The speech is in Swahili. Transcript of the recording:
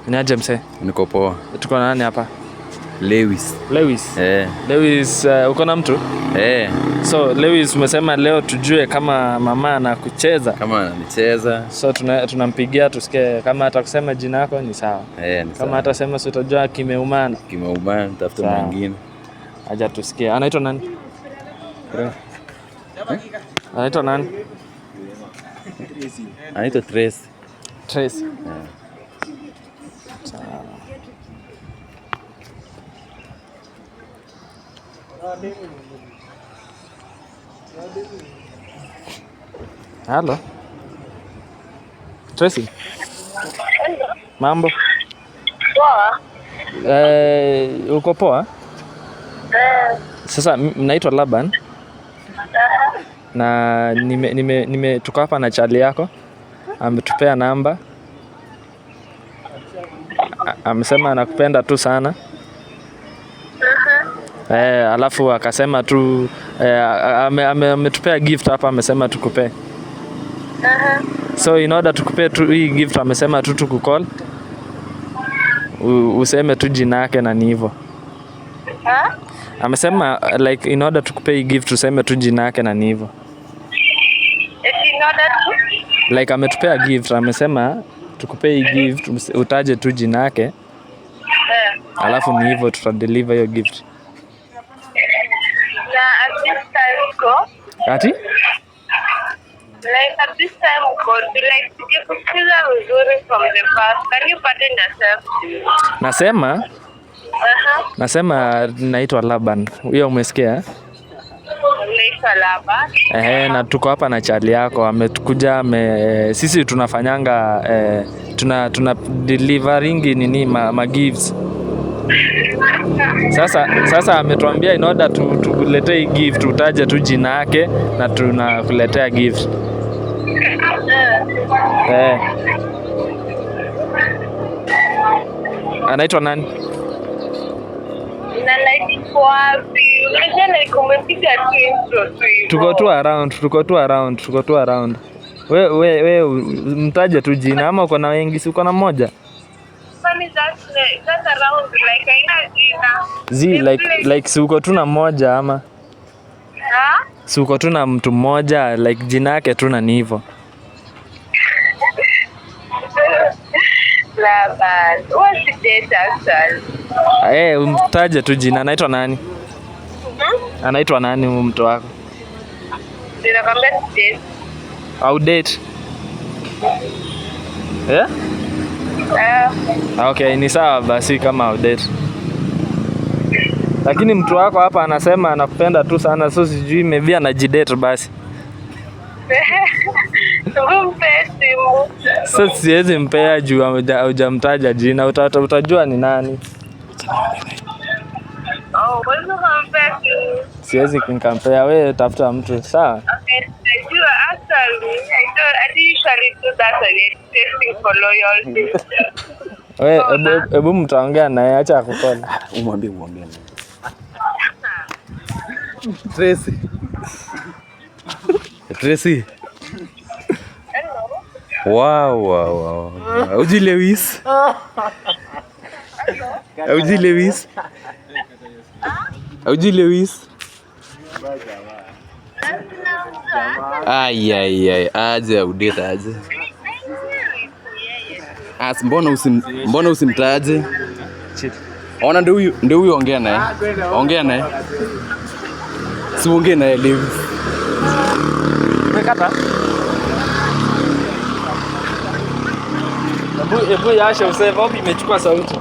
Niaje mse? Niko poa. Tuko na nani hapa? Lewis. Lewis, uko na mtu? So Lewis, umesema leo tujue kama mama anakucheza. Kama ananicheza. So tunampigia tusikie kama atakusema jina lako ni sawa. Kama atasema si utajua kimeumana. Kimeumana, tafuta mwingine. Acha tusikie. Anaitwa nani? Anaitwa nani? Anaitwa Tracy. Tracy. Halo. Tracy. Mambo? Poa. Uko poa? Sasa naitwa Laban. Na tuko hapa na chali yako. Ametupea namba. Amesema anakupenda tu sana. Alafu akasema tu ametupea gift hapa, amesema tukupe. So in order tukupe tu hii gift, amesema tu tukukall. Useme tu jina yake na ni hivyo. Amesema like in order tukupe hii gift useme tu jina yake na ni hivyo. In order to? Like ametupea gift, amesema tukupe hii gift utaje tu jina yake. Alafu ni hivyo tutadeliver hiyo gift. At this time go. Ati? Like at this time go. Like tukikusikiza vizuri from the past. Can you pardon yourself? Nasema naitwa Laban. Huyo umesikia? Naitwa Laban. Na tuko hapa na chali yako. Ametukuja sisi tunafanyanga tuna delivering nini ma gifts. Sasa ametuambia in order tukuletee gift utaje tu jina yake na tunakuletea gift. Anaitwa nani? Na like wapi? Unajua like umepiga intro tu. Tuko tu around. We mtaje tu jina ama uko na wengi? Si uko na mmoja? That's around like aina jina. Like si uko tu na mmoja ama? Si uko tu na mtu mmoja like jina yake tu na ni hivyo. Laban. What's the date actually? Mtaje tu jina. Anaitwa nani? Anaitwa nani mtu wako? Ninakwambia date. Au date? Okay, ni sawa basi kama update. Lakini mtu wako hapa anasema anakupenda tu sana, so sijui maybe anajidate basi. Sasa siwezi mpea juu hujamtaja jina, utajua ni nani. Wewe unampea tu. Siwezi nikampea, wewe tafuta mtu, sawa? Okay, najua actually I usually do that when testing for loyalty. Wewe hebu mtaongea naye, acha akukola. Umwambie. Tracy. Hello. Wow. Uji Lewis. Uji Lewis. Ai. Aje udeta aje. Mbona usimtaje? Ona ndio huyu ongea naye. Si ongea naye Lewis. Umekata? Hebu yasha useme wapi imechukua sauti.